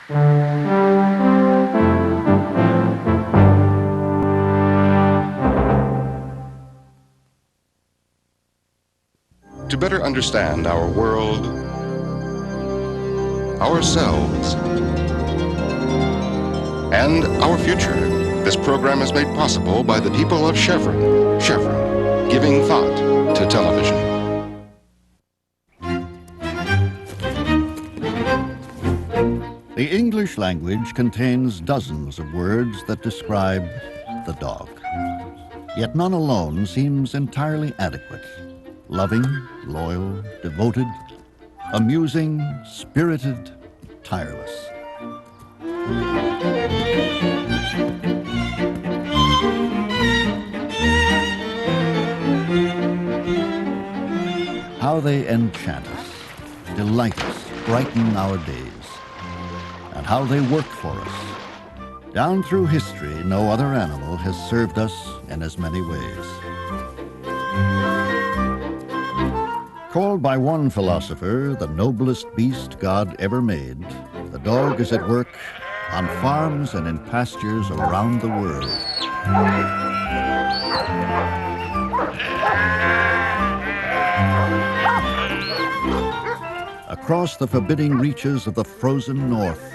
To better understand our world, ourselves, and our future, this program is made possible by the people of Chevron. Chevron, giving thought to television. The English language contains dozens of words that describe the dog. Yet none alone seems entirely adequate. Loving, loyal, devoted, amusing, spirited, tireless. How they enchant us, delight us, brighten our days. And how they work for us. Down through history, no other animal has served us in as many ways. Called by one philosopher the noblest beast God ever made, the dog is at work on farms and in pastures around the world. Across the forbidding reaches of the frozen north.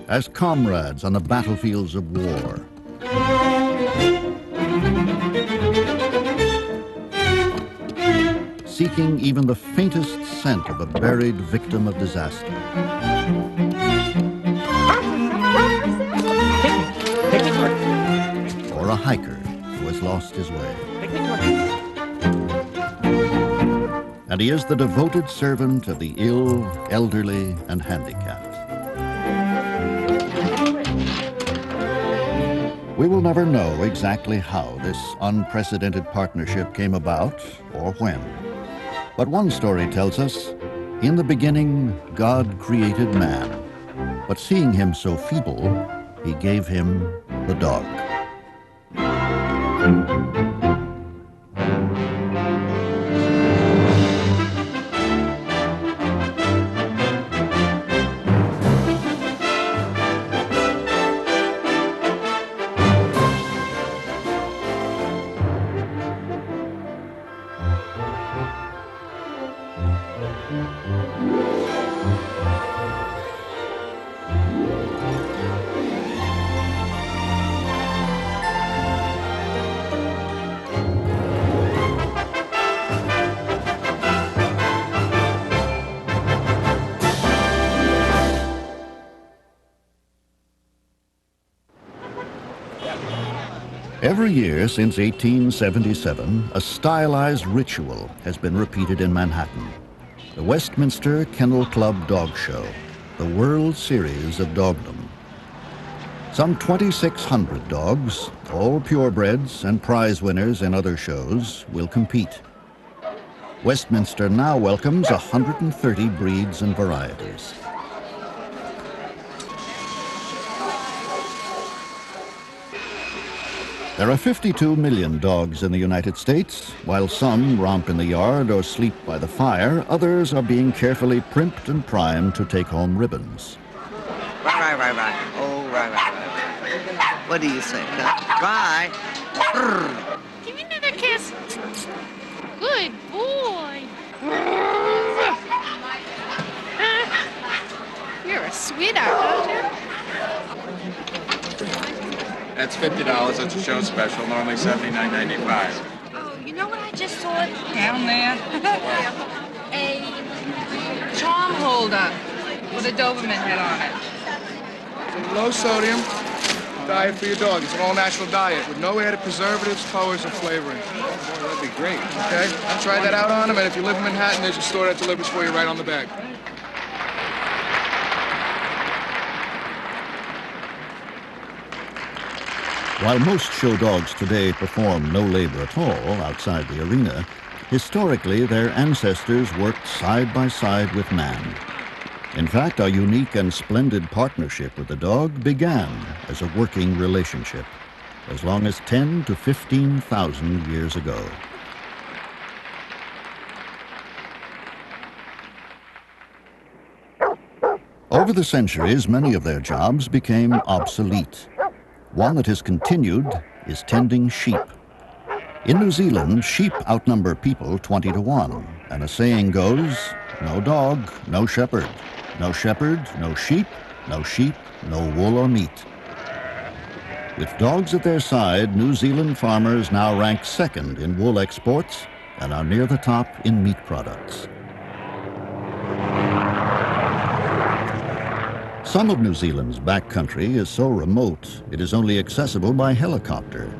As comrades on the battlefields of war. Seeking even the faintest scent of a buried victim of disaster. Or a hiker who has lost his way. And he is the devoted servant of the ill, elderly, and handicapped. We will never know exactly how this unprecedented partnership came about or when. But one story tells us, in the beginning, God created man. But seeing him so feeble, he gave him the dog. Every year since 1877, a stylized ritual has been repeated in Manhattan. The Westminster Kennel Club Dog Show, the World Series of Dogdom. Some 2,600 dogs, all purebreds and prize winners in other shows, will compete. Westminster now welcomes 130 breeds and varieties. There are 52 million dogs in the United States. While some romp in the yard or sleep by the fire, others are being carefully primped and primed to take home ribbons. Right. Oh, right. What do you say? Bye. Give me another kiss. Good boy. You're a sweetheart, aren't you? That's $50. That's a show special. Normally $79.95. Oh, you know what I just saw down there? A charm holder with a Doberman head on it. It's a low sodium diet for your dog. It's an all-natural diet with no added preservatives, colors, or flavoring. Boy, that'd be great. Okay? Try that out on him, and if you live in Manhattan, there's a store that delivers for you right on the bag. While most show dogs today perform no labor at all outside the arena, historically their ancestors worked side by side with man. In fact, our unique and splendid partnership with the dog began as a working relationship, as long as 10 to 15,000 years ago. Over the centuries, many of their jobs became obsolete. One that has continued is tending sheep. In New Zealand, sheep outnumber people 20 to 1, and a saying goes, no dog, no shepherd. No shepherd, no sheep, no wool or meat. With dogs at their side, New Zealand farmers now rank second in wool exports and are near the top in meat products. Some of New Zealand's backcountry is so remote it is only accessible by helicopter.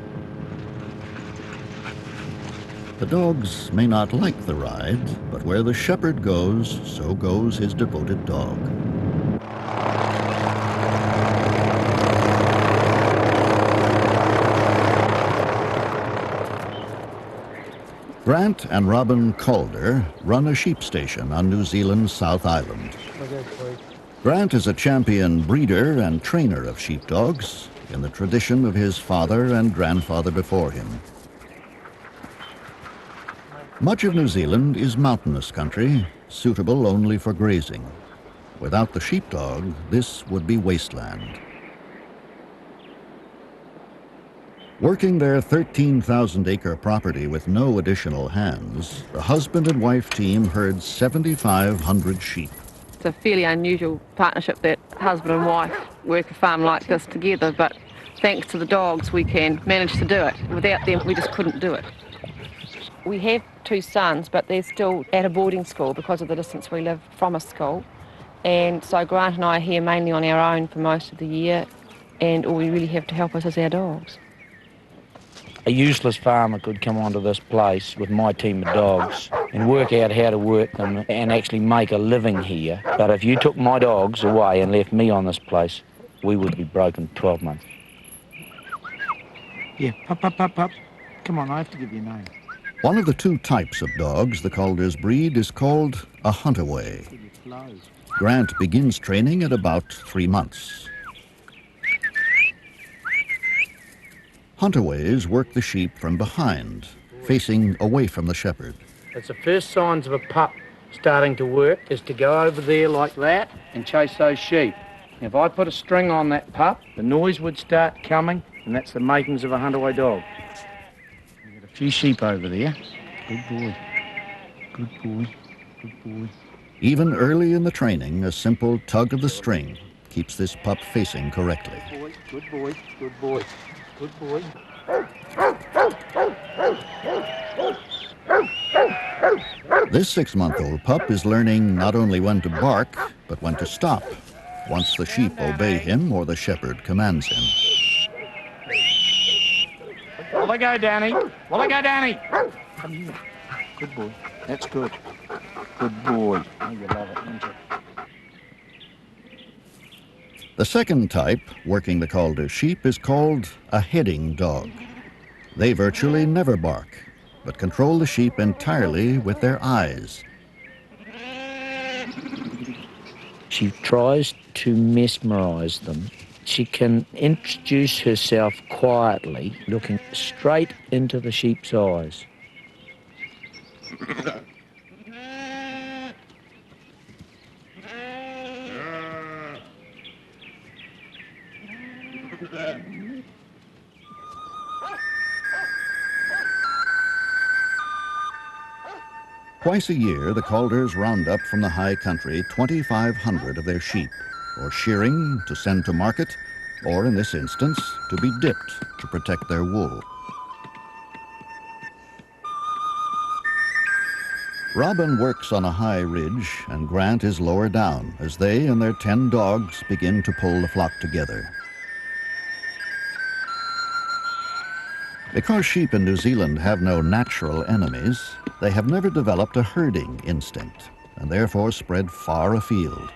The dogs may not like the ride, but where the shepherd goes, so goes his devoted dog. Grant and Robin Calder run a sheep station on New Zealand's South Island. Grant is a champion breeder and trainer of sheepdogs in the tradition of his father and grandfather before him. Much of New Zealand is mountainous country, suitable only for grazing. Without the sheepdog, this would be wasteland. Working their 13,000-acre property with no additional hands, the husband and wife team herds 7,500 sheep. It's a fairly unusual partnership that husband and wife work a farm like this together, but thanks to the dogs we can manage to do it. Without them we just couldn't do it. We have 2 sons, but they're still at a boarding school because of the distance we live from a school. And so Grant and I are here mainly on our own for most of the year, and all we really have to help us is our dogs. A useless farmer could come onto this place with my team of dogs and work out how to work them and actually make a living here. But if you took my dogs away and left me on this place, we would be broken 12 months. Yeah, pup. Come on, I have to give you a name. One of the 2 types of dogs the Calders breed is called a huntaway. Grant begins training at about 3 months. Huntaways work the sheep from behind, facing away from the shepherd. It's the first signs of a pup starting to work is to go over there like that and chase those sheep. If I put a string on that pup, the noise would start coming, and that's the makings of a huntaway dog. We've got a few sheep over there. Good boy. Good boy. Good boy. Even early in the training, a simple tug of the string keeps this pup facing correctly. Good boy. Good boy. Good boy. This 6-month-old pup is learning not only when to bark, but when to stop, once the sheep obey him or the shepherd commands him. Will I go, Danny? Will I go, Danny? Come here. Good boy. That's good. Good boy. Oh, you love it, don't you? The second type, working the Calder sheep, is called a heading dog. They virtually never bark, but control the sheep entirely with their eyes. She tries to mesmerize them. She can introduce herself quietly, looking straight into the sheep's eyes. Twice a year, the Calders round up from the high country 2,500 of their sheep, or shearing to send to market, or in this instance, to be dipped to protect their wool. Robin works on a high ridge, and Grant is lower down as they and their 10 dogs begin to pull the flock together. Because sheep in New Zealand have no natural enemies, they have never developed a herding instinct and therefore spread far afield.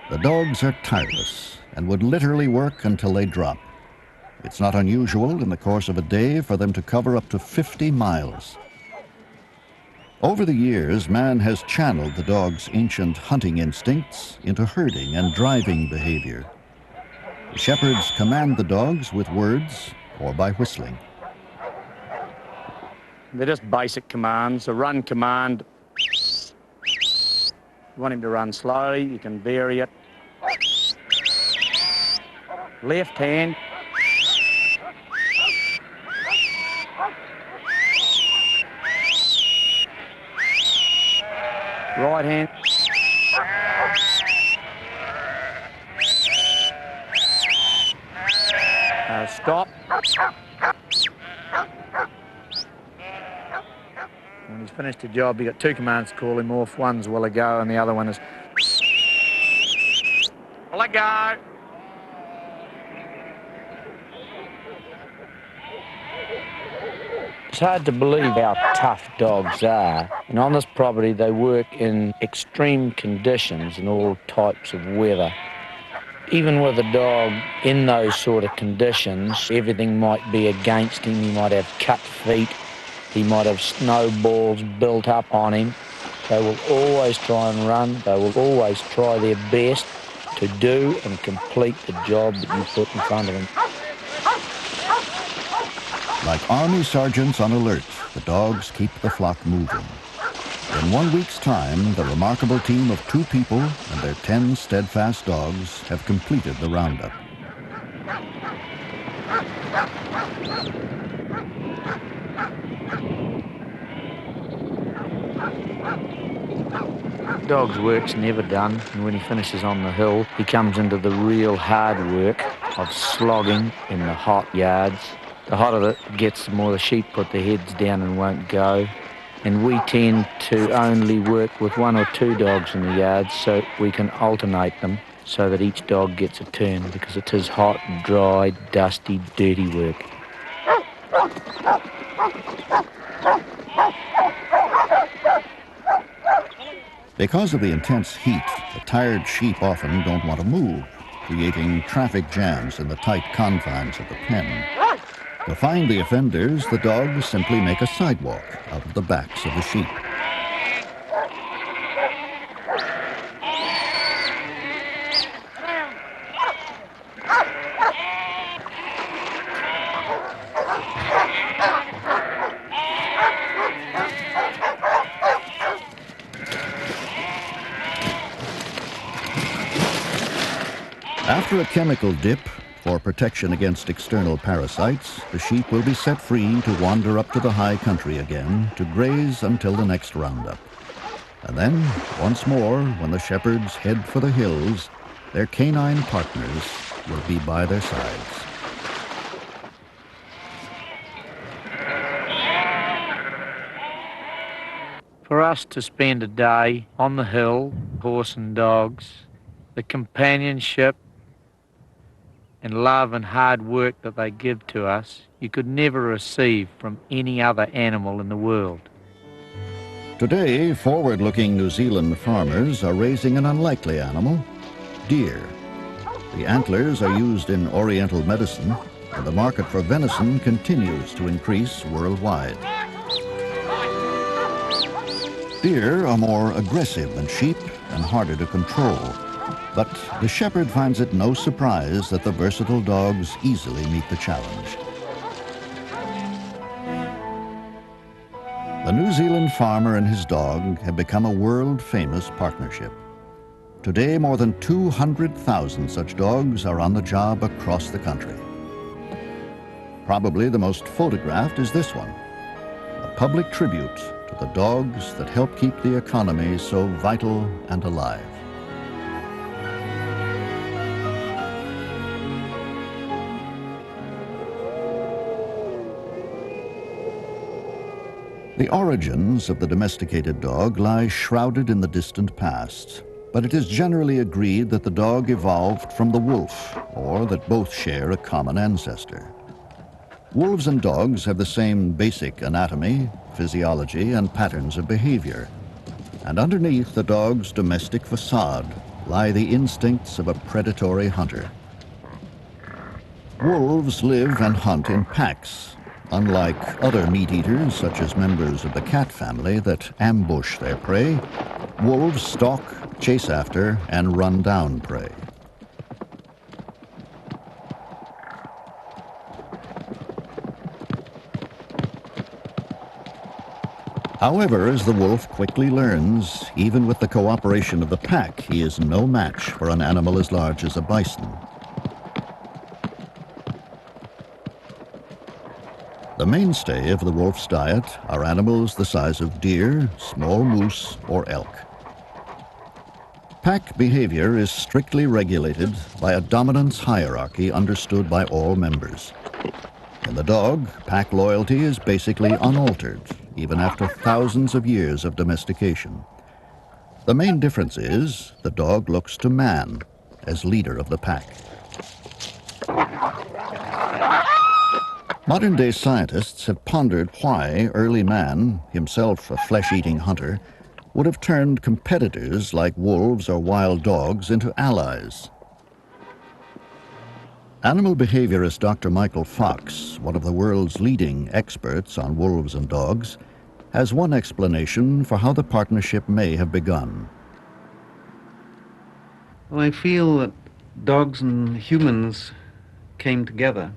The dogs are tireless and would literally work until they drop. It's not unusual in the course of a day for them to cover up to 50 miles. Over the years, man has channeled the dog's ancient hunting instincts into herding and driving behavior. The shepherds command the dogs with words or by whistling. They're just basic commands. A run command. You want him to run slowly, you can vary it. Left hand. Right hand. Stop. When he's finished the job, you've got two commands to call him off. One's will I go and the other one is will I go. It's hard to believe how tough dogs are. And on this property, they work in extreme conditions and all types of weather. Even with a dog in those sort of conditions, everything might be against him. He might have cut feet. He might have snowballs built up on him. They will always try and run. They will always try their best to do and complete the job that you put in front of them. Like army sergeants on alert, the dogs keep the flock moving. In 1 week's time, the remarkable team of 2 people and their 10 steadfast dogs have completed the roundup. Dog's work's never done, and when he finishes on the hill, he comes into the real hard work of slogging in the hot yards. The hotter it gets, the more the sheep put their heads down and won't go. And we tend to only work with 1 or 2 dogs in the yard, so we can alternate them so that each dog gets a turn, because it is hot, dry, dusty, dirty work. Because of the intense heat, the tired sheep often don't want to move, creating traffic jams in the tight confines of the pen. To find the offenders, the dogs simply make a sidewalk out of the backs of the sheep. After a chemical dip, for protection against external parasites, the sheep will be set free to wander up to the high country again to graze until the next roundup. And then, once more, when the shepherds head for the hills, their canine partners will be by their sides. For us to spend a day on the hill, horse and dogs, the companionship and love and hard work that they give to us, you could never receive from any other animal in the world. Today, forward-looking New Zealand farmers are raising an unlikely animal, deer. The antlers are used in Oriental medicine, and the market for venison continues to increase worldwide. Deer are more aggressive than sheep and harder to control. But the shepherd finds it no surprise that the versatile dogs easily meet the challenge. The New Zealand farmer and his dog have become a world-famous partnership. Today, more than 200,000 such dogs are on the job across the country. Probably the most photographed is this one, a public tribute to the dogs that help keep the economy so vital and alive. The origins of the domesticated dog lie shrouded in the distant past, but it is generally agreed that the dog evolved from the wolf, or that both share a common ancestor. Wolves and dogs have the same basic anatomy, physiology, and patterns of behavior. And underneath the dog's domestic facade lie the instincts of a predatory hunter. Wolves live and hunt in packs, unlike other meat eaters, such as members of the cat family that ambush their prey. Wolves stalk, chase after, and run down prey. However, as the wolf quickly learns, even with the cooperation of the pack, he is no match for an animal as large as a bison. The mainstay of the wolf's diet are animals the size of deer, small moose, or elk. Pack behavior is strictly regulated by a dominance hierarchy understood by all members. In the dog, pack loyalty is basically unaltered, even after thousands of years of domestication. The main difference is the dog looks to man as leader of the pack. Modern-day scientists have pondered why early man, himself a flesh-eating hunter, would have turned competitors like wolves or wild dogs into allies. Animal behaviorist Dr. Michael Fox, one of the world's leading experts on wolves and dogs, has one explanation for how the partnership may have begun. Well, I feel that dogs and humans came together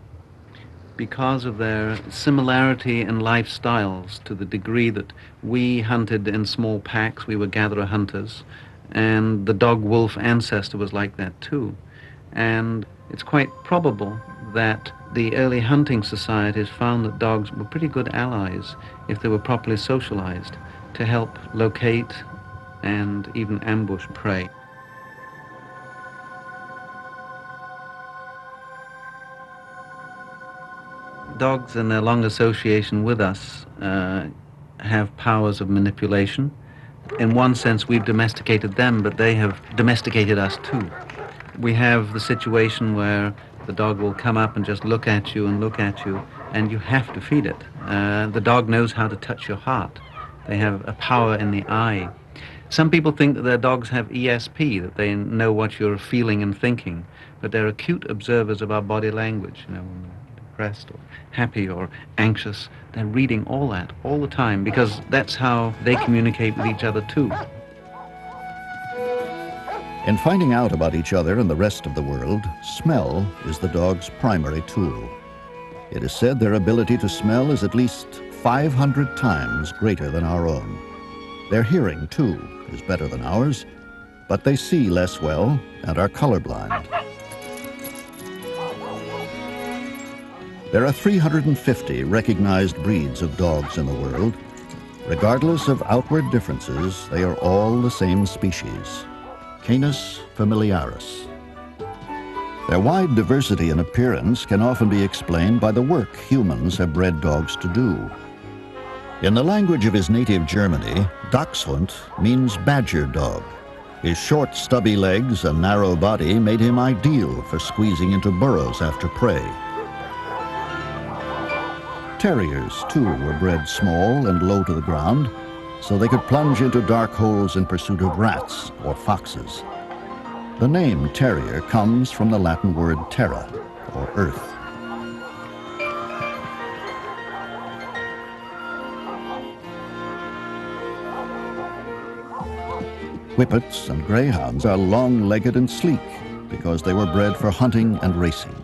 because of their similarity in lifestyles, to the degree that we hunted in small packs, we were gatherer hunters, and the dog-wolf ancestor was like that too. And it's quite probable that the early hunting societies found that dogs were pretty good allies if they were properly socialized to help locate and even ambush prey. Dogs, in their long association with us, have powers of manipulation. In one sense, we've domesticated them, but they have domesticated us too. We have the situation where the dog will come up and just look at you and look at you, and you have to feed it. The dog knows how to touch your heart. They have a power in the eye. Some people think that their dogs have ESP, that they know what you're feeling and thinking, but they're acute observers of our body language. You know, when we're depressed or happy or anxious, they're reading all that all the time, because that's how they communicate with each other too. In finding out about each other and the rest of the world, smell is the dog's primary tool. It is said their ability to smell is at least 500 times greater than our own. Their hearing, too, is better than ours, but they see less well and are colorblind. There are 350 recognized breeds of dogs in the world. Regardless of outward differences, they are all the same species, Canis familiaris. Their wide diversity in appearance can often be explained by the work humans have bred dogs to do. In the language of his native Germany, Dachshund means badger dog. His short, stubby legs and narrow body made him ideal for squeezing into burrows after prey. Terriers, too, were bred small and low to the ground, so they could plunge into dark holes in pursuit of rats or foxes. The name terrier comes from the Latin word terra, or earth. Whippets and greyhounds are long-legged and sleek because they were bred for hunting and racing.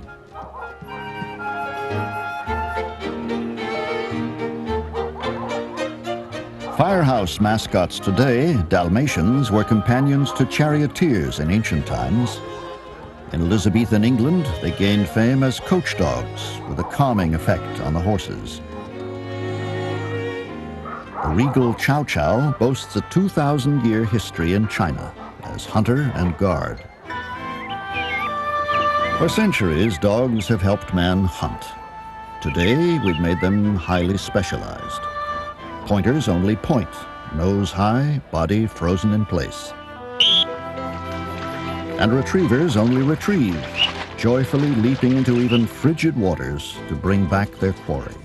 Firehouse mascots today, Dalmatians, were companions to charioteers in ancient times. In Elizabethan England, they gained fame as coach dogs with a calming effect on the horses. The regal Chow Chow boasts a 2,000-year history in China as hunter and guard. For centuries, dogs have helped man hunt. Today, we've made them highly specialized. Pointers only point, nose high, body frozen in place. And retrievers only retrieve, joyfully leaping into even frigid waters to bring back their quarry.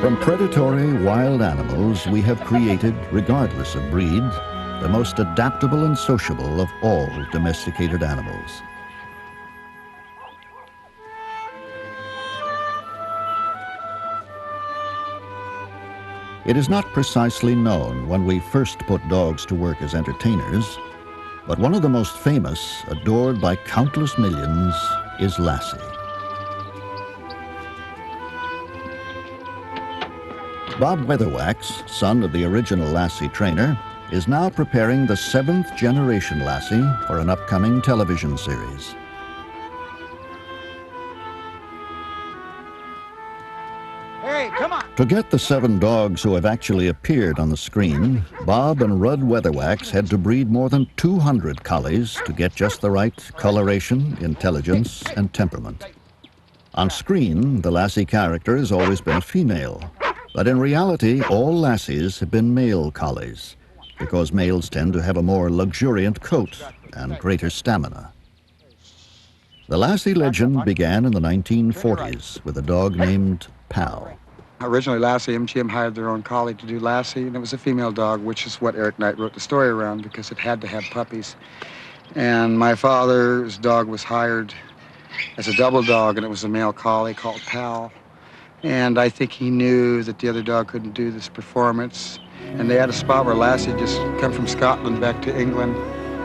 From predatory wild animals we have created, regardless of breed, the most adaptable and sociable of all domesticated animals. It is not precisely known when we first put dogs to work as entertainers, but one of the most famous, adored by countless millions, is Lassie. Bob Weatherwax, son of the original Lassie trainer, is now preparing the 7th generation Lassie for an upcoming television series. Hey, come on! To get the 7 dogs who have actually appeared on the screen, Bob and Rudd Weatherwax had to breed more than 200 collies to get just the right coloration, intelligence, and temperament. On screen, the Lassie character has always been a female, but in reality, all Lassies have been male collies, because males tend to have a more luxuriant coat and greater stamina. The Lassie legend began in the 1940s with a dog named Pal. Originally, Lassie MGM hired their own collie to do Lassie, and it was a female dog, which is what Eric Knight wrote the story around because it had to have puppies. And my father's dog was hired as a double dog, and it was a male collie called Pal. And I think he knew that the other dog couldn't do this performance. And they had a spot where Lassie had just come from Scotland back to England,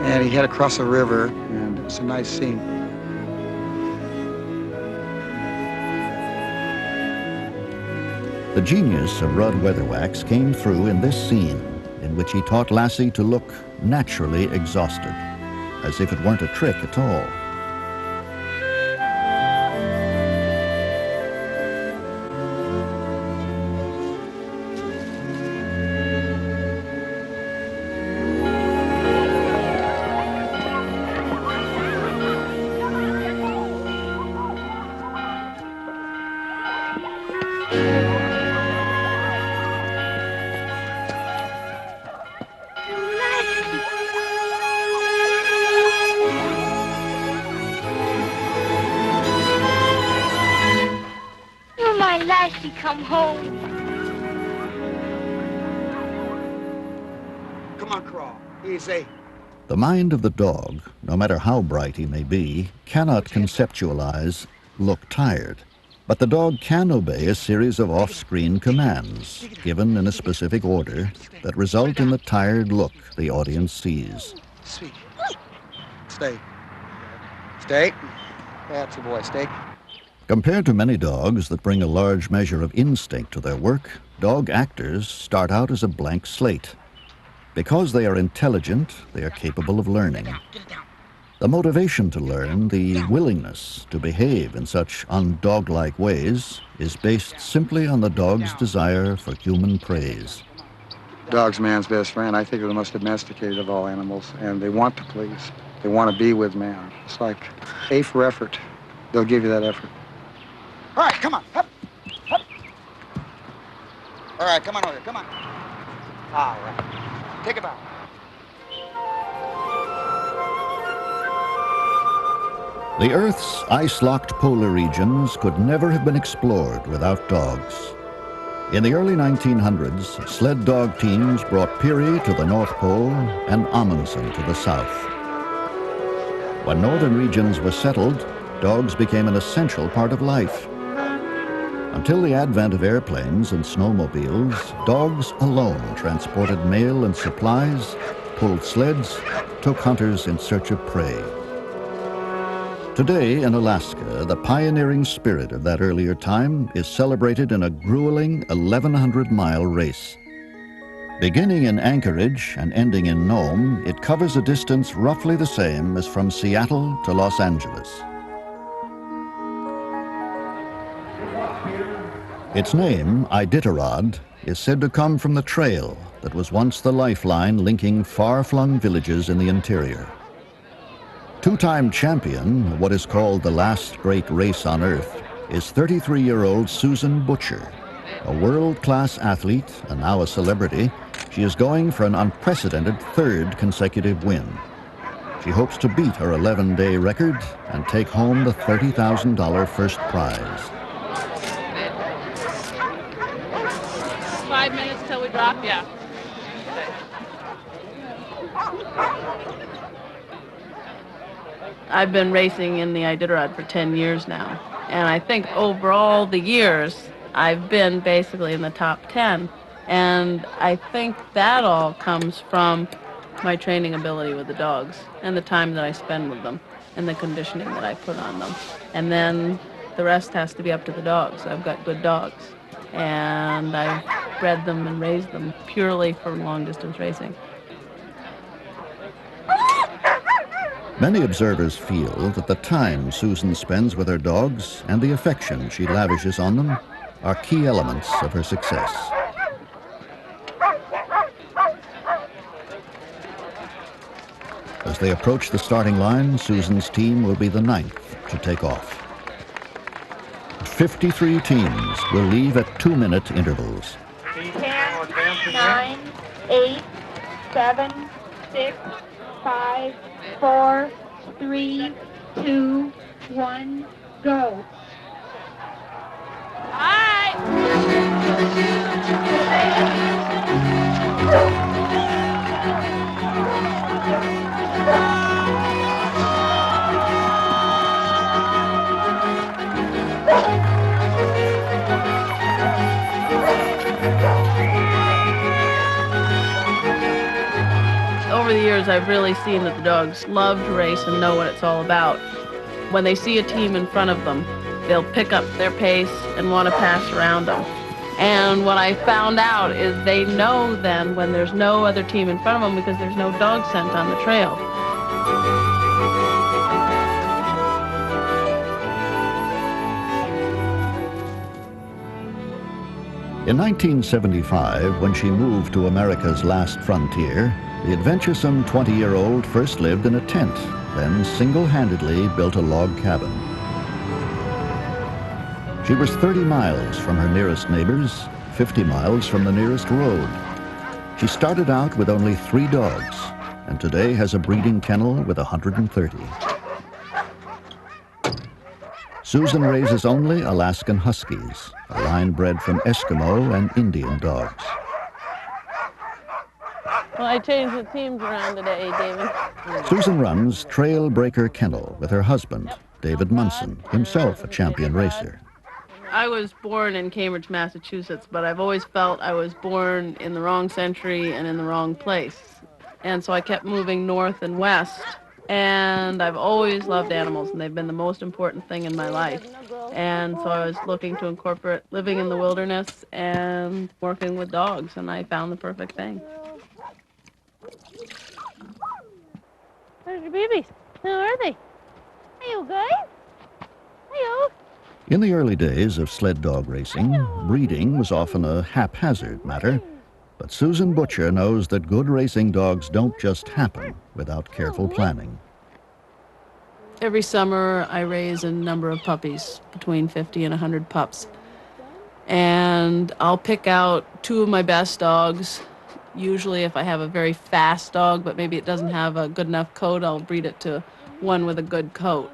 and he had to cross a river, and it was a nice scene. The genius of Rudd Weatherwax came through in this scene, in which he taught Lassie to look naturally exhausted, as if it weren't a trick at all. Lassie, come home. Come on, Crawl. Easy. The mind of the dog, no matter how bright he may be, cannot conceptualize, look tired. But the dog can obey a series of off-screen commands, given in a specific order, that result in the tired look the audience sees. Sweet. Stay. Stay. That's a boy. Stay. Compared to many dogs that bring a large measure of instinct to their work, dog actors start out as a blank slate. Because they are intelligent, they are capable of learning. The motivation to learn, the willingness to behave in such undog-like ways, is based simply on the dog's desire for human praise. Dog's man's best friend. I think they're the most domesticated of all animals, and they want to please. They want to be with man. It's like A for effort. They'll give you that effort. All right, come on. Hup. Hup. All right, come on over here. Come on. All right. Take a bow. The Earth's ice-locked polar regions could never have been explored without dogs. In the early 1900s, sled dog teams brought Peary to the North Pole and Amundsen to the South. When northern regions were settled, dogs became an essential part of life. Until the advent of airplanes and snowmobiles, dogs alone transported mail and supplies, pulled sleds, took hunters in search of prey. Today in Alaska, the pioneering spirit of that earlier time is celebrated in a grueling 1,100-mile race. Beginning in Anchorage and ending in Nome, it covers a distance roughly the same as from Seattle to Los Angeles. Its name, Iditarod, is said to come from the trail that was once the lifeline linking far-flung villages in the interior. Two-time champion of what is called the last great race on Earth is 33-year-old Susan Butcher. A world-class athlete and now a celebrity, she is going for an unprecedented third consecutive win. She hopes to beat her 11-day record and take home the $30,000 first prize. 5 minutes till we drop, yeah. I've been racing in the Iditarod for 10 years now, and I think over all the years, I've been basically in the top 10, and I think that all comes from my training ability with the dogs, and the time that I spend with them, and the conditioning that I put on them. And then the rest has to be up to the dogs. I've got good dogs, and I've bred them and raised them purely for long-distance racing. Many observers feel that the time Susan spends with her dogs and the affection she lavishes on them are key elements of her success. As they approach the starting line, Susan's team will be the 9th to take off. 53 teams will leave at 2-minute intervals. 10, 9, 8, 7, 6, 5, 4, 3, 2, 1, go. Over the years, I've really seen that the dogs love to race and know what it's all about. When they see a team in front of them, they'll pick up their pace and want to pass around them. And what I found out is they know then when there's no other team in front of them because there's no dog scent on the trail. In 1975, when she moved to America's last frontier, the adventuresome 20-year-old first lived in a tent, then single-handedly built a log cabin. She was 30 miles from her nearest neighbors, 50 miles from the nearest road. She started out with only 3 dogs, and today has a breeding kennel with 130. Susan raises only Alaskan Huskies, a line bred from Eskimo and Indian dogs. Well, I changed the teams around today, David. Susan runs Trail Breaker Kennel with her husband, David Munson, himself a champion racer. I was born in Cambridge, Massachusetts, but I've always felt I was born in the wrong century and in the wrong place. And so I kept moving north and west. And I've always loved animals, and they've been the most important thing in my life. And so I was looking to incorporate living in the wilderness and working with dogs, and I found the perfect thing. Where's your babies? Who are they? Hey, you guys? Hey, In the early days of sled dog racing, breeding was often a haphazard matter. But Susan Butcher knows that good racing dogs don't just happen without careful planning. Every summer, I raise a number of puppies, between 50 and 100 pups. And I'll pick out 2 of my best dogs. Usually if I have a very fast dog, but maybe it doesn't have a good enough coat, I'll breed it to one with a good coat.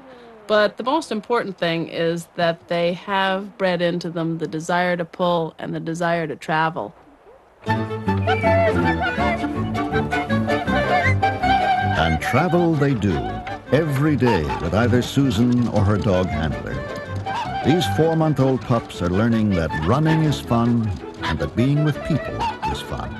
But the most important thing is that they have bred into them the desire to pull and the desire to travel. And travel they do, every day with either Susan or her dog handler. These 4-month-old pups are learning that running is fun and that being with people is fun.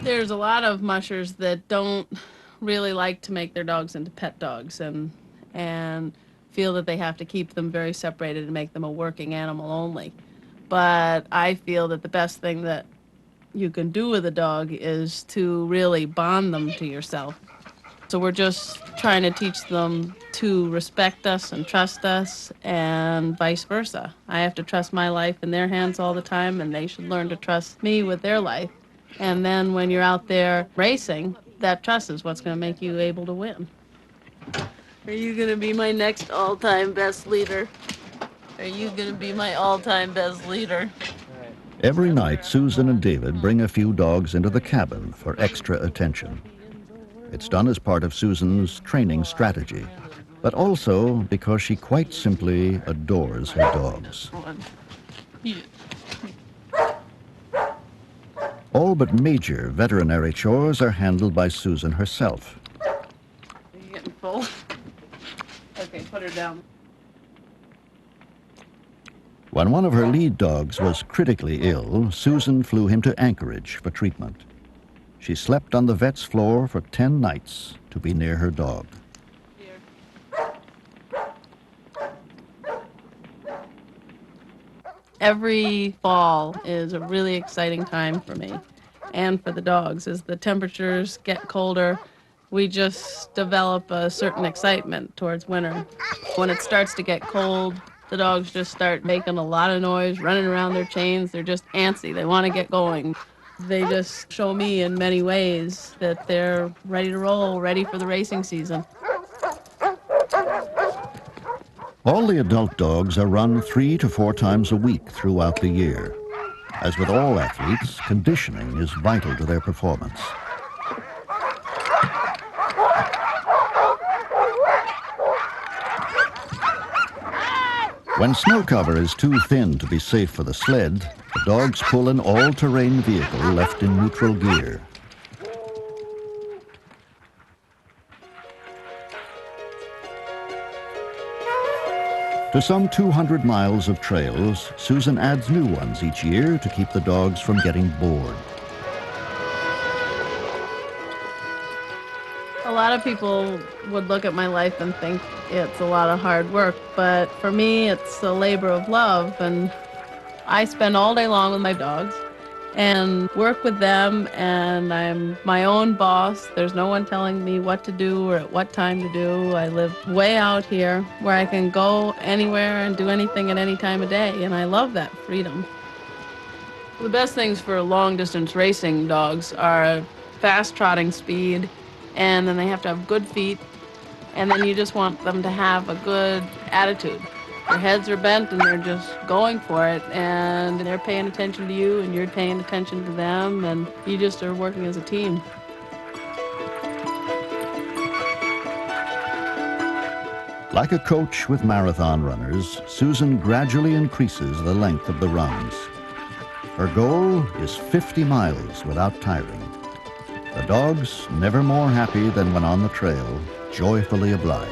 There's a lot of mushers that don't really like to make their dogs into pet dogs and feel that they have to keep them very separated and make them a working animal only. But I feel that the best thing that you can do with a dog is to really bond them to yourself. So we're just trying to teach them to respect us and trust us and vice versa. I have to trust my life in their hands all the time, and they should learn to trust me with their life. And then when you're out there racing, that trust is what's going to make you able to win. Are you going to be my next all-time best leader? Are you going to be my all-time best leader? Every night, Susan and David bring a few dogs into the cabin for extra attention. It's done as part of Susan's training strategy, but also because she quite simply adores her dogs. All but major veterinary chores are handled by Susan herself. Are you getting full? Okay, put her down. When one of her lead dogs was critically ill, Susan flew him to Anchorage for treatment. She slept on the vet's floor for 10 nights to be near her dog. Every fall is a really exciting time for me and for the dogs. As the temperatures get colder, we just develop a certain excitement towards winter. When it starts to get cold, the dogs just start making a lot of noise, running around their chains. They're just antsy. They want to get going. They just show me in many ways that they're ready to roll, ready for the racing season. All the adult dogs are run 3 to 4 times a week throughout the year. As with all athletes, conditioning is vital to their performance. When snow cover is too thin to be safe for the sled, the dogs pull an all-terrain vehicle left in neutral gear. To some 200 miles of trails, Susan adds new ones each year to keep the dogs from getting bored. A lot of people would look at my life and think it's a lot of hard work, but for me, it's a labor of love, and I spend all day long with my dogs and work with them, and I'm my own boss. There's no one telling me what to do or at what time to do. I live way out here where I can go anywhere and do anything at any time of day, and I love that freedom. The best things for long-distance racing dogs are fast trotting speed, and then they have to have good feet, and then you just want them to have a good attitude. Their heads are bent and they're just going for it, and they're paying attention to you and you're paying attention to them, and you just are working as a team. Like a coach with marathon runners, Susan gradually increases the length of the runs. Her goal is 50 miles without tiring. The dogs, never more happy than when on the trail, joyfully oblige.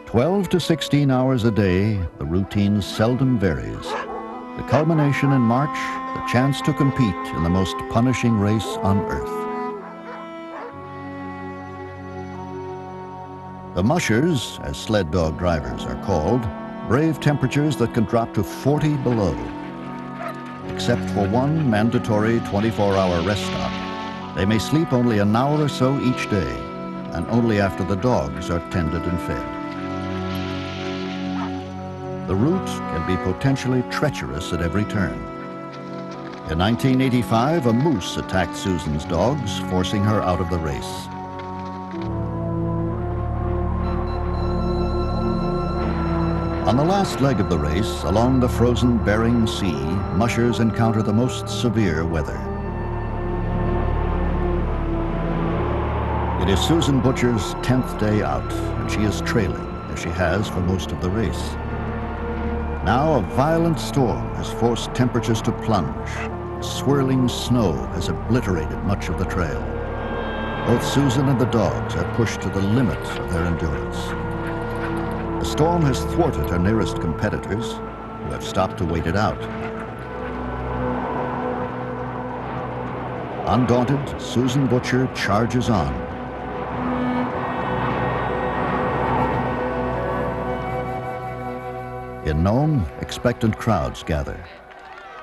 "12 to 16 hours a day, the routine seldom varies. The culmination in March, the chance to compete in the most punishing race on earth." The mushers, as sled dog drivers are called, brave temperatures that can drop to 40 below. Except for one mandatory 24-hour rest stop, they may sleep only an hour or so each day, and only after the dogs are tended and fed. The route can be potentially treacherous at every turn. In 1985, a moose attacked Susan's dogs, forcing her out of the race. On the last leg of the race, along the frozen Bering Sea, mushers encounter the most severe weather. It is Susan Butcher's 10th day out, and she is trailing, as she has for most of the race. Now a violent storm has forced temperatures to plunge. Swirling snow has obliterated much of the trail. Both Susan and the dogs are pushed to the limit of their endurance. The storm has thwarted her nearest competitors, who have stopped to wait it out. Undaunted, Susan Butcher charges on. In Nome, expectant crowds gather.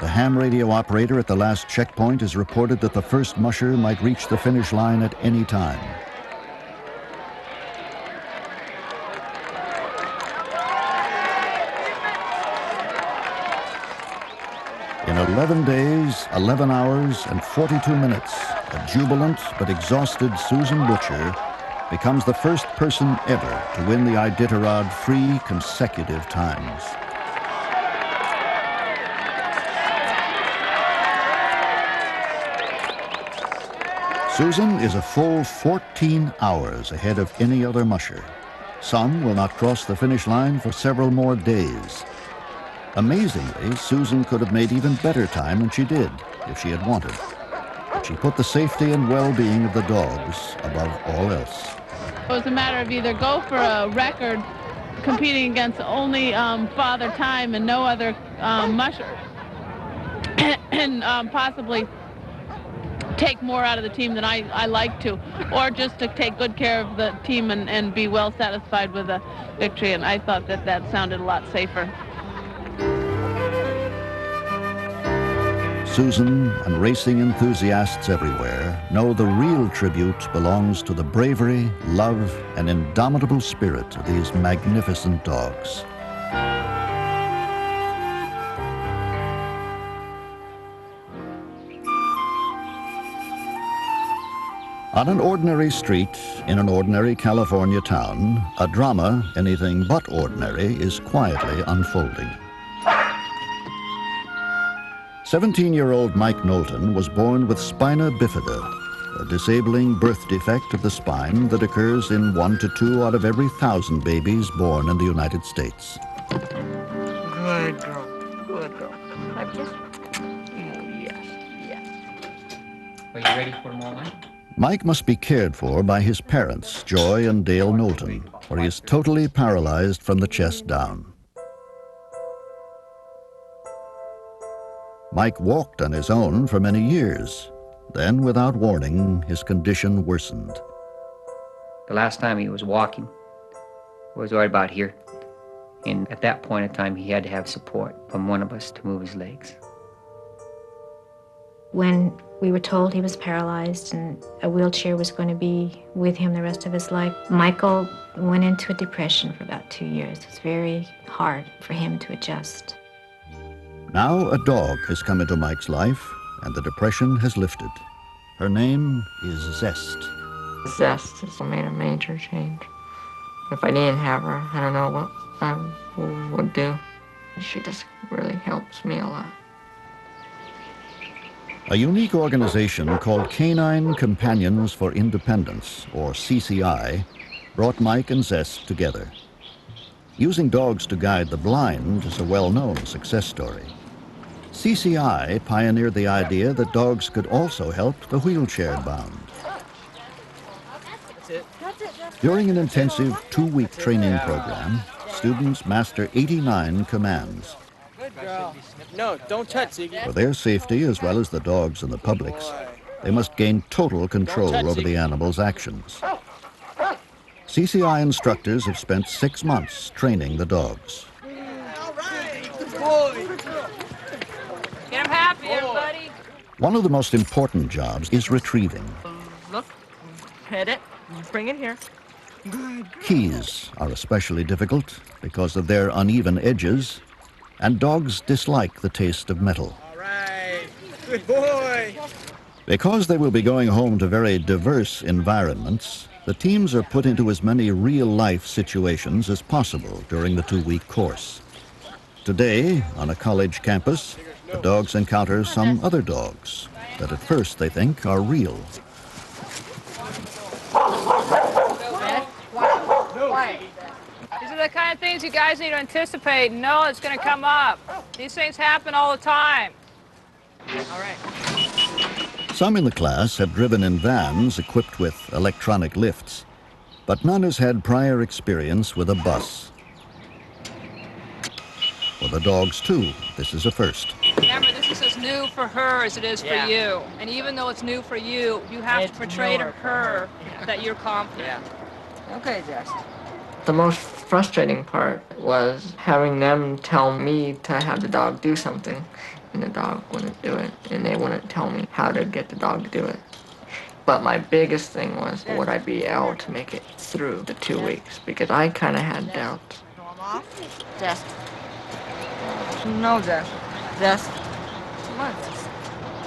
The ham radio operator at the last checkpoint has reported that the first musher might reach the finish line at any time. In 11 days, 11 hours, and 42 minutes, a jubilant but exhausted Susan Butcher becomes the first person ever to win the Iditarod 3 consecutive times. Susan is a full 14 hours ahead of any other musher. Some will not cross the finish line for several more days. Amazingly, Susan could have made even better time than she did if she had wanted. But she put the safety and well-being of the dogs above all else. It was a matter of either go for a record competing against only father time and no other musher, and possibly take more out of the team than I like to, or just to take good care of the team and be well satisfied with a victory. And I thought that that sounded a lot safer. Susan and racing enthusiasts everywhere know the real tribute belongs to the bravery, love, and indomitable spirit of these magnificent dogs. On an ordinary street in an ordinary California town, a drama anything but ordinary is quietly unfolding. 17-year-old Mike Knowlton was born with spina bifida, a disabling birth defect of the spine that occurs in 1 to 2 out of every 1,000 babies born in the United States. Good girl. Good girl. Yes, yes. Are you ready for more, Mike? Mike must be cared for by his parents, Joy and Dale Knowlton, or he is totally paralyzed from the chest down. Mike walked on his own for many years. Then, without warning, his condition worsened. The last time he was walking was right about here. And at that point in time, he had to have support from one of us to move his legs. When we were told he was paralyzed and a wheelchair was going to be with him the rest of his life, Michael went into a depression for about 2 years. It was very hard for him to adjust. Now a dog has come into Mike's life, and the depression has lifted. Her name is Zest. Zest has made a major change. If I didn't have her, I don't know what I would do. She just really helps me a lot. A unique organization called Canine Companions for Independence, or CCI, brought Mike and Zest together. Using dogs to guide the blind is a well-known success story. CCI pioneered the idea that dogs could also help the wheelchair-bound. During an intensive 2-week training program, students master 89 commands. Good girl. No, don't touch, Ziggy. For their safety, as well as the dogs and the public's, they must gain total control over the animal's actions. CCI instructors have spent 6 months training the dogs. All right. Good boy. Get him happy, everybody. One of the most important jobs is retrieving. Look, pet it, bring it here. Good. Keys are especially difficult because of their uneven edges, and dogs dislike the taste of metal. All right. Good boy. Because they will be going home to very diverse environments, the teams are put into as many real-life situations as possible during the 2-week course. Today, on a college campus, the dogs encounter some other dogs that at first they think are real. These are the kind of things you guys need to anticipate and know it's going to come up. These things happen all the time. All right. Some in the class have driven in vans equipped with electronic lifts, but none has had prior experience with a bus. For the dogs, too, this is a first. Remember, this is as new for her as it is for you. And even though it's new for you, you have to portray to her that you're confident. Okay, Jess. The most frustrating part was having them tell me to have the dog do something, and the dog wouldn't do it, and they wouldn't tell me how to get the dog to do it. But my biggest thing was, would I be able to make it through the 2 weeks? Because I kind of had doubts. Jess. No, Jess. Jess. months.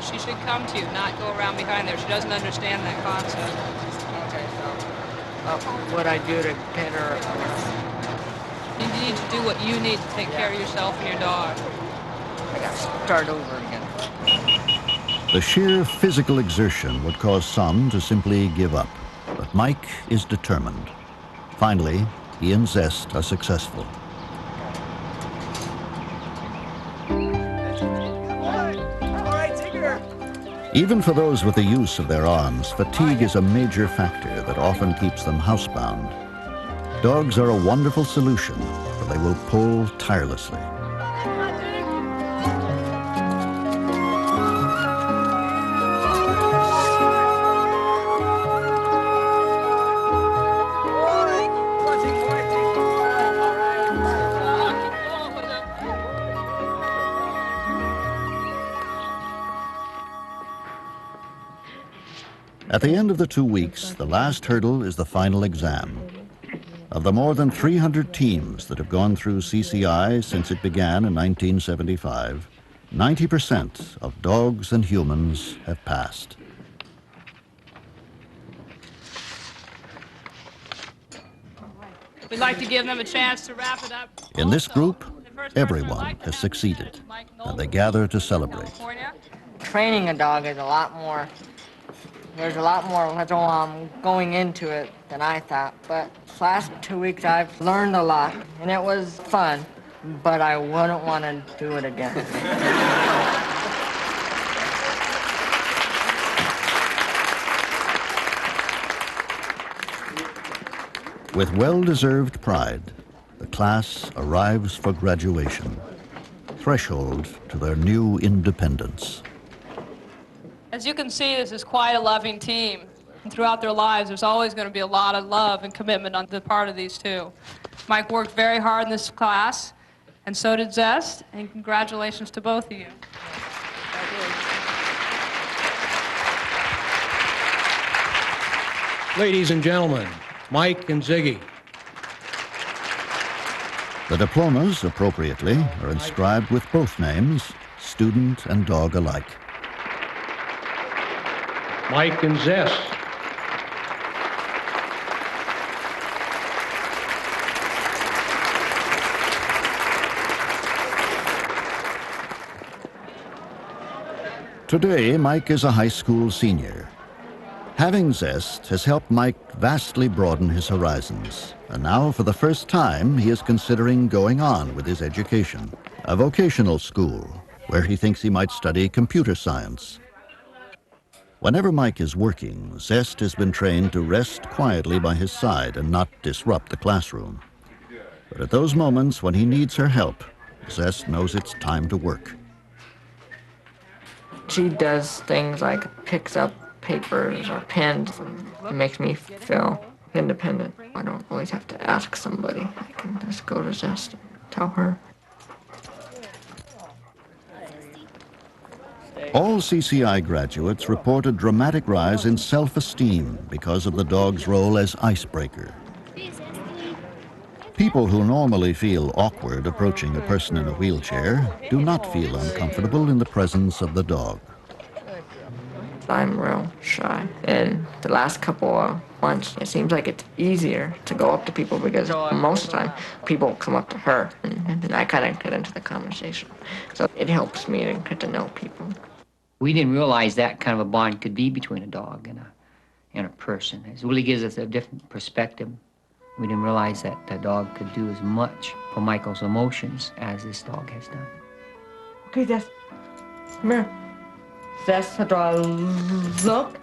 She should come to you, not go around behind there. She doesn't understand that concept. Okay, so what I do to get her? You need to do what you need to take care of yourself and your dog. I got to start over again. The sheer physical exertion would cause some to simply give up, but Mike is determined. Finally, he and Zest are successful. Even for those with the use of their arms, fatigue is a major factor that often keeps them housebound. Dogs are a wonderful solution, for they will pull tirelessly. At the end of the 2 weeks, the last hurdle is the final exam. Of the more than 300 teams that have gone through CCI since it began in 1975, 90% of dogs and humans have passed. We'd like to give them a chance to wrap it up. In this group, everyone has succeeded, and they gather to celebrate. Training a dog is a lot more, there's a lot more going into it than I thought. But the last 2 weeks I've learned a lot, and it was fun, but I wouldn't want to do it again. With well-deserved pride, the class arrives for graduation, threshold to their new independence. As you can see, this is quite a loving team. And throughout their lives, there's always going to be a lot of love and commitment on the part of these two. Mike worked very hard in this class, and so did Zest, and congratulations to both of you. Ladies and gentlemen, Mike and Ziggy. The diplomas, appropriately, are inscribed with both names, student and dog alike. Mike and Zest. Today, Mike is a high school senior. Having Zest has helped Mike vastly broaden his horizons, and now for the first time he is considering going on with his education, a vocational school where he thinks he might study computer science. Whenever Mike is working, Zest has been trained to rest quietly by his side and not disrupt the classroom. But at those moments when he needs her help, Zest knows it's time to work. She does things like picks up papers or pens. It makes me feel independent. I don't always have to ask somebody. I can just go to Zest and tell her. All CCI graduates report a dramatic rise in self-esteem because of the dog's role as icebreaker. People who normally feel awkward approaching a person in a wheelchair do not feel uncomfortable in the presence of the dog. I'm real shy, and the last couple of months, it seems like it's easier to go up to people because most of the time, people come up to her, and I kind of get into the conversation. So it helps me to get to know people. We didn't realize that kind of a bond could be between a dog and a person. It really gives us a different perspective. We didn't realize that the dog could do as much for Michael's emotions as this dog has done. Okay, Zest, come here. Zest, the dog, look.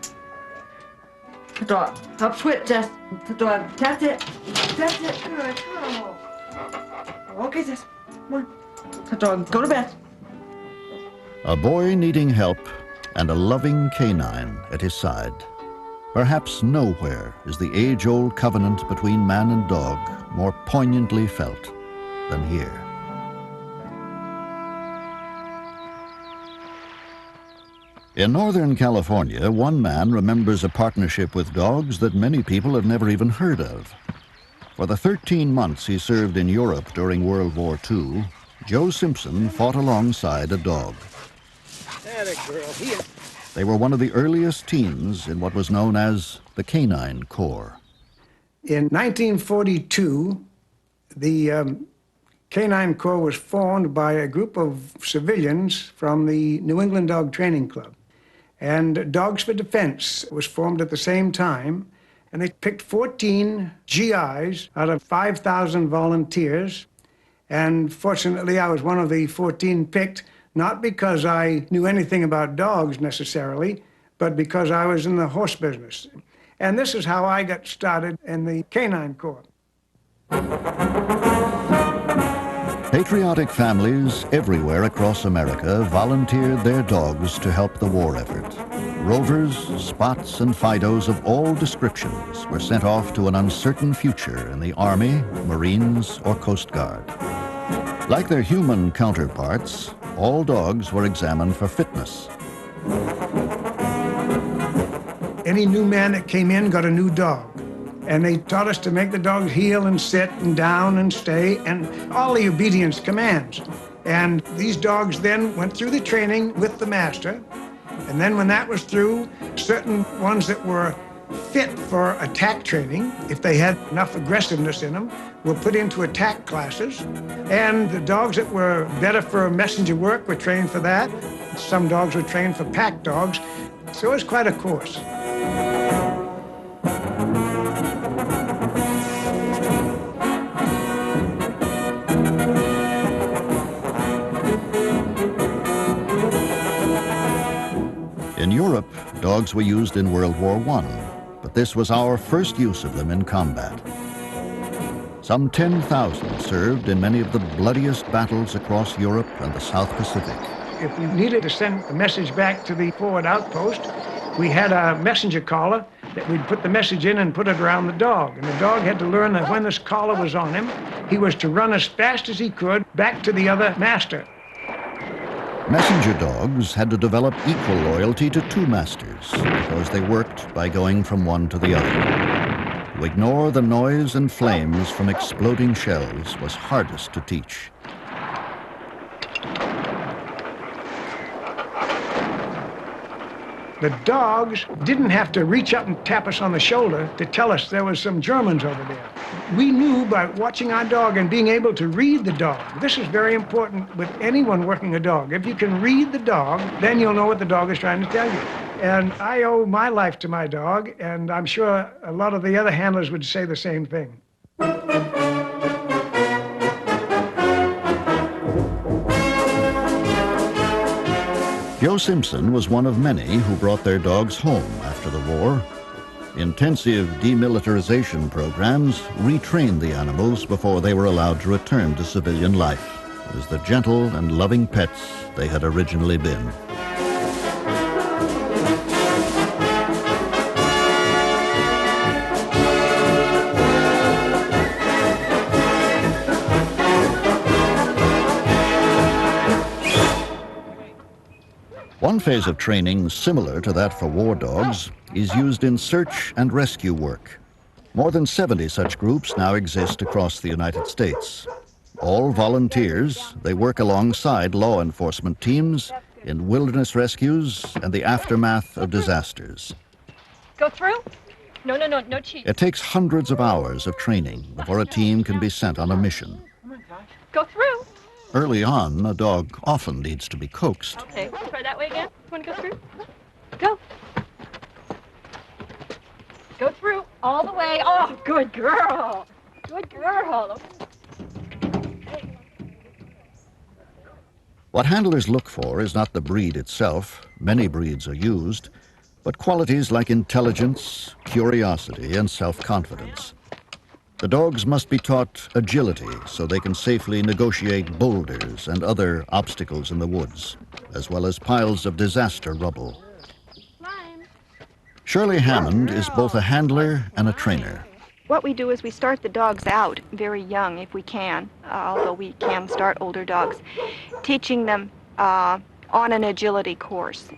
The dog, help switch, Zest. The dog, that's it. That's it, good, come on. Okay, Zest, come on. The dog, go to bed. A boy needing help and a loving canine at his side. Perhaps nowhere is the age-old covenant between man and dog more poignantly felt than here. In Northern California, one man remembers a partnership with dogs that many people have never even heard of. For the 13 months he served in Europe during World War II, Joe Simpson fought alongside a dog. They were one of the earliest teams in what was known as the Canine Corps. In 1942, the Canine Corps was formed by a group of civilians from the New England Dog Training Club. And Dogs for Defense was formed at the same time, and they picked 14 GIs out of 5,000 volunteers. And fortunately, I was one of the 14 picked, not because I knew anything about dogs necessarily, but because I was in the horse business. And this is how I got started in the Canine Corps. Patriotic families everywhere across America volunteered their dogs to help the war effort. Rovers, Spots, and Fidos of all descriptions were sent off to an uncertain future in the Army, Marines, or Coast Guard. Like their human counterparts, all dogs were examined for fitness. Any new man that came in got a new dog. And they taught us to make the dogs heel and sit and down and stay and all the obedience commands. And these dogs then went through the training with the master. And then when that was through, certain ones that were fit for attack training, if they had enough aggressiveness in them, were put into attack classes. And the dogs that were better for messenger work were trained for that. Some dogs were trained for pack dogs. So it was quite a course. In Europe, dogs were used in World War I, but this was our first use of them in combat. Some 10,000 served in many of the bloodiest battles across Europe and the South Pacific. If we needed to send a message back to the forward outpost, we had a messenger collar that we'd put the message in and put it around the dog. And the dog had to learn that when this collar was on him, he was to run as fast as he could back to the other master. Messenger dogs had to develop equal loyalty to two masters because they worked by going from one to the other. To ignore the noise and flames from exploding shells was hardest to teach. The dogs didn't have to reach up and tap us on the shoulder to tell us there was some Germans over there. We knew by watching our dog and being able to read the dog. This is very important with anyone working a dog. If you can read the dog, then you'll know what the dog is trying to tell you. And I owe my life to my dog, and I'm sure a lot of the other handlers would say the same thing. Joe Simpson was one of many who brought their dogs home after the war. Intensive demilitarization programs retrained the animals before they were allowed to return to civilian life as the gentle and loving pets they had originally been. One phase of training similar to that for war dogs is used in search and rescue work. More than 70 such groups now exist across the United States. All volunteers, they work alongside law enforcement teams in wilderness rescues and the aftermath of disasters. Go through? No cheat. It takes hundreds of hours of training before a team can be sent on a mission. Go through. Early on, a dog often needs to be coaxed. Okay, try that way again. Want to go through? Go. Go through all the way. Oh, good girl. Good girl. What handlers look for is not the breed itself, many breeds are used, but qualities like intelligence, curiosity, and self-confidence. The dogs must be taught agility so they can safely negotiate boulders and other obstacles in the woods, as well as piles of disaster rubble. Shirley Hammond is both a handler and a trainer. What we do is we start the dogs out very young if we can, although we can start older dogs, teaching them on an agility course.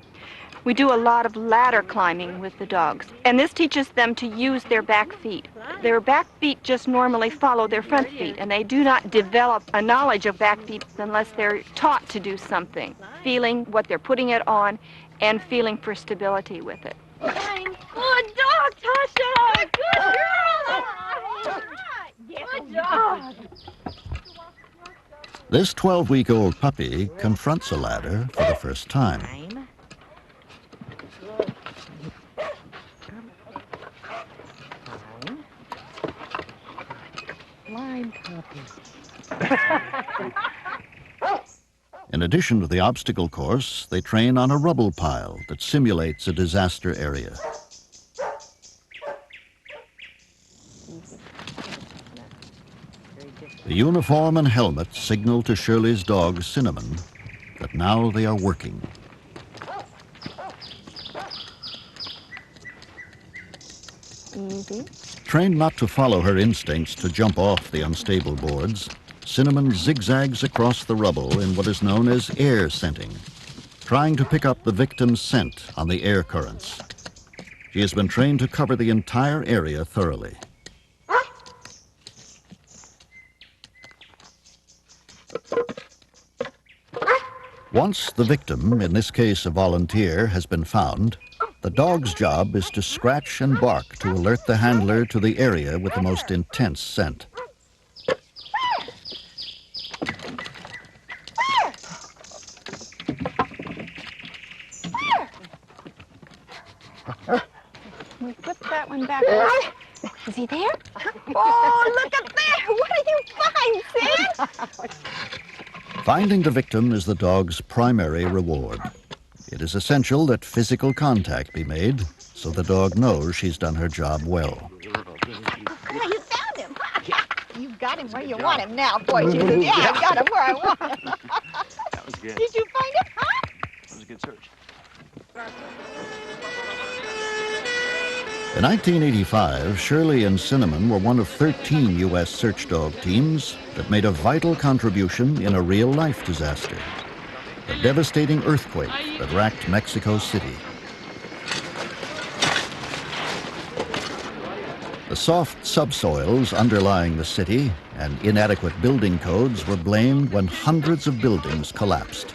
We do a lot of ladder climbing with the dogs, and this teaches them to use their back feet. Their back feet just normally follow their front feet, and they do not develop a knowledge of back feet unless they're taught to do something, feeling what they're putting it on and feeling for stability with it. Good dog, Tasha! Good girl! Good dog! This 12-week-old puppy confronts a ladder for the first time. Line puppy. In addition to the obstacle course, they train on a rubble pile that simulates a disaster area. The uniform and helmet signal to Shirley's dog, Cinnamon, that now they are working. Easy. Trained not to follow her instincts to jump off the unstable boards, Cinnamon zigzags across the rubble in what is known as air scenting, trying to pick up the victim's scent on the air currents. She has been trained to cover the entire area thoroughly. Once the victim, in this case a volunteer, has been found, the dog's job is to scratch and bark to alert the handler to the area with the most intense scent. We put that one back. Is he there? Oh, look up there! What did you find, Sid? Finding the victim is the dog's primary reward. It is essential that physical contact be made so the dog knows she's done her job well. You found him. You've got him where you want him now, boy Jesus. Yeah, I got him where I want him. That was good. Did you find him, huh? That was a good search. In 1985, Shirley and Cinnamon were one of 13 U.S. search dog teams that made a vital contribution in a real-life disaster, the devastating earthquake that racked Mexico City. The soft subsoils underlying the city and inadequate building codes were blamed when hundreds of buildings collapsed.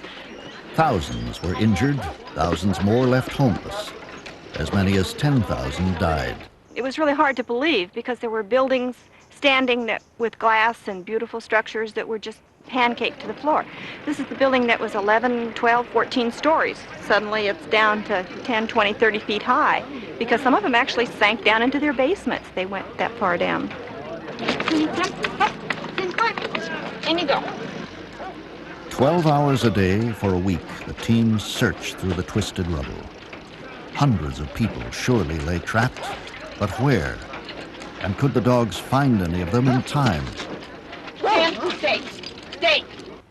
Thousands were injured, thousands more left homeless. As many as 10,000 died. It was really hard to believe because there were buildings standing with glass and beautiful structures that were just pancaked to the floor. This is the building that was 11, 12, 14 stories. Suddenly it's down to 10, 20, 30 feet high because some of them actually sank down into their basements. They went that far down. In you go. 12 hours a day for a week, the team searched through the twisted rubble. Hundreds of people surely lay trapped, but where? And could the dogs find any of them in time? Stay.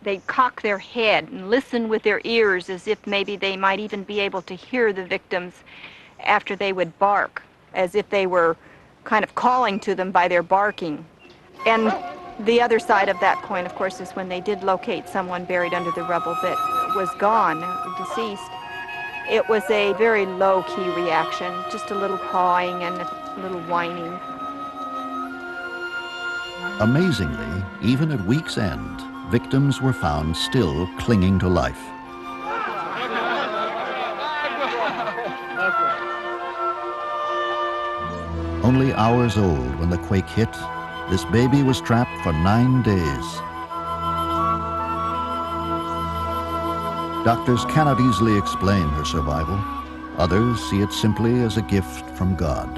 They'd cock their head and listen with their ears as if maybe they might even be able to hear the victims after they would bark, as if they were kind of calling to them by their barking. And the other side of that coin, of course, is when they did locate someone buried under the rubble that was gone, deceased. It was a very low-key reaction, just a little pawing and a little whining. Amazingly, even at week's end, victims were found still clinging to life. Only hours old when the quake hit, this baby was trapped for 9 days. Doctors cannot easily explain her survival. Others see it simply as a gift from God.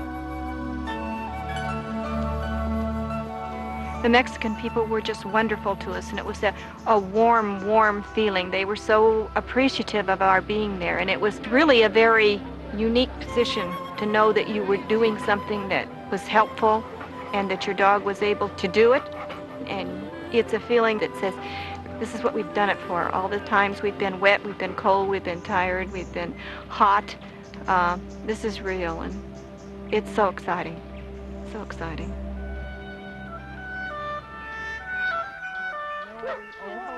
The Mexican people were just wonderful to us, and it was a warm, warm feeling. They were so appreciative of our being there, and it was really a very unique position to know that you were doing something that was helpful and that your dog was able to do it. And it's a feeling that says, this is what we've done it for. All the times we've been wet, we've been cold, we've been tired, we've been hot. This is real, and it's so exciting, so exciting.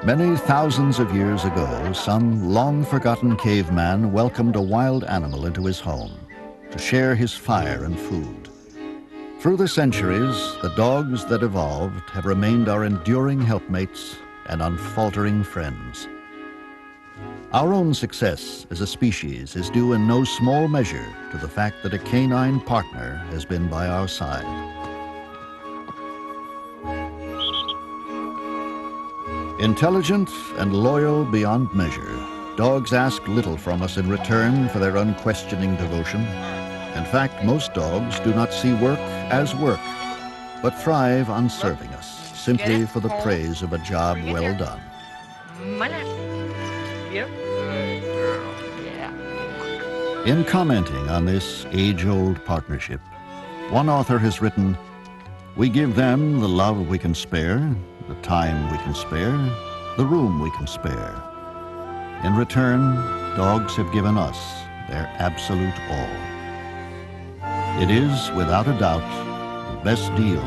Many thousands of years ago, some long-forgotten caveman welcomed a wild animal into his home to share his fire and food. Through the centuries, the dogs that evolved have remained our enduring helpmates and unfaltering friends. Our own success as a species is due in no small measure to the fact that a canine partner has been by our side. Intelligent and loyal beyond measure, dogs ask little from us in return for their unquestioning devotion. In fact, most dogs do not see work as work, but thrive on serving us, simply for the praise of a job well done. In commenting on this age-old partnership, one author has written, "We give them the love we can spare, the time we can spare, the room we can spare. In return, dogs have given us their absolute all. It is, without a doubt, the best deal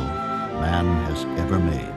man has ever made."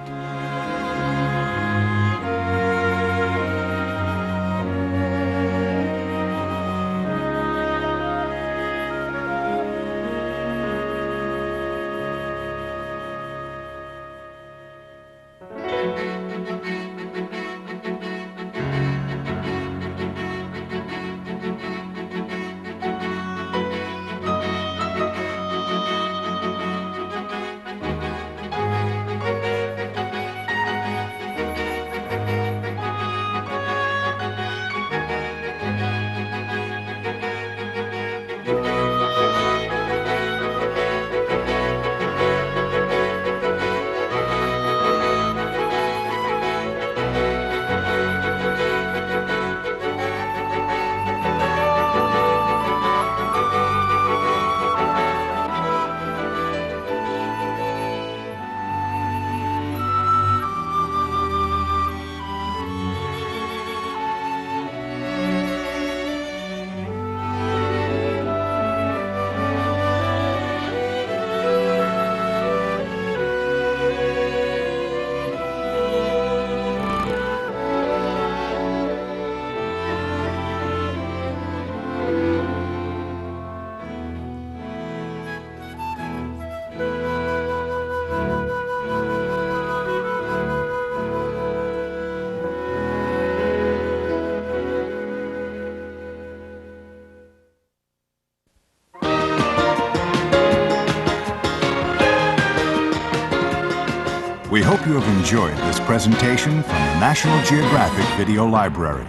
We hope you have enjoyed this presentation from the National Geographic Video Library.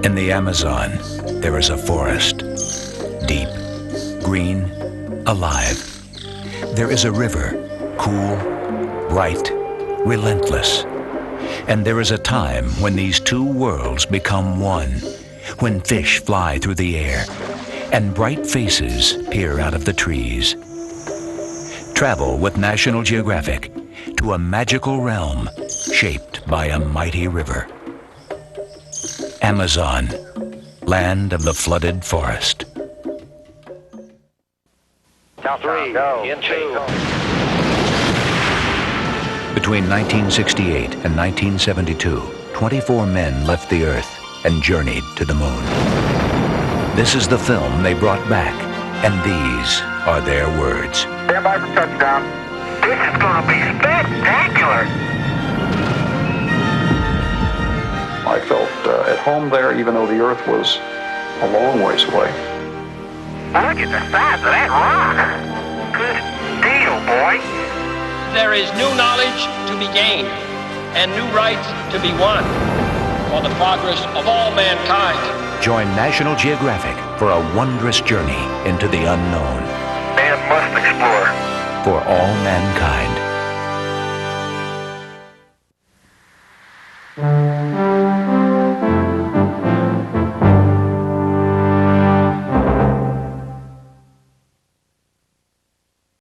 In the Amazon, there is a forest, deep, green, alive. There is a river, cool, bright, relentless. And there is a time when these two worlds become one, when fish fly through the air, and bright faces peer out of the trees. Travel with National Geographic to a magical realm shaped by a mighty river. Amazon, land of the flooded forest. Between 1968 and 1972, 24 men left the Earth and journeyed to the moon. This is the film they brought back, and these are their words. Stand by for touchdown. This is going to be spectacular. I felt at home there, even though the Earth was a long ways away. Look at the size of that rock. Good deal, boy. There is new knowledge to be gained and new rights to be won for the progress of all mankind. Join National Geographic for a wondrous journey into the unknown. Man must explore. For all mankind.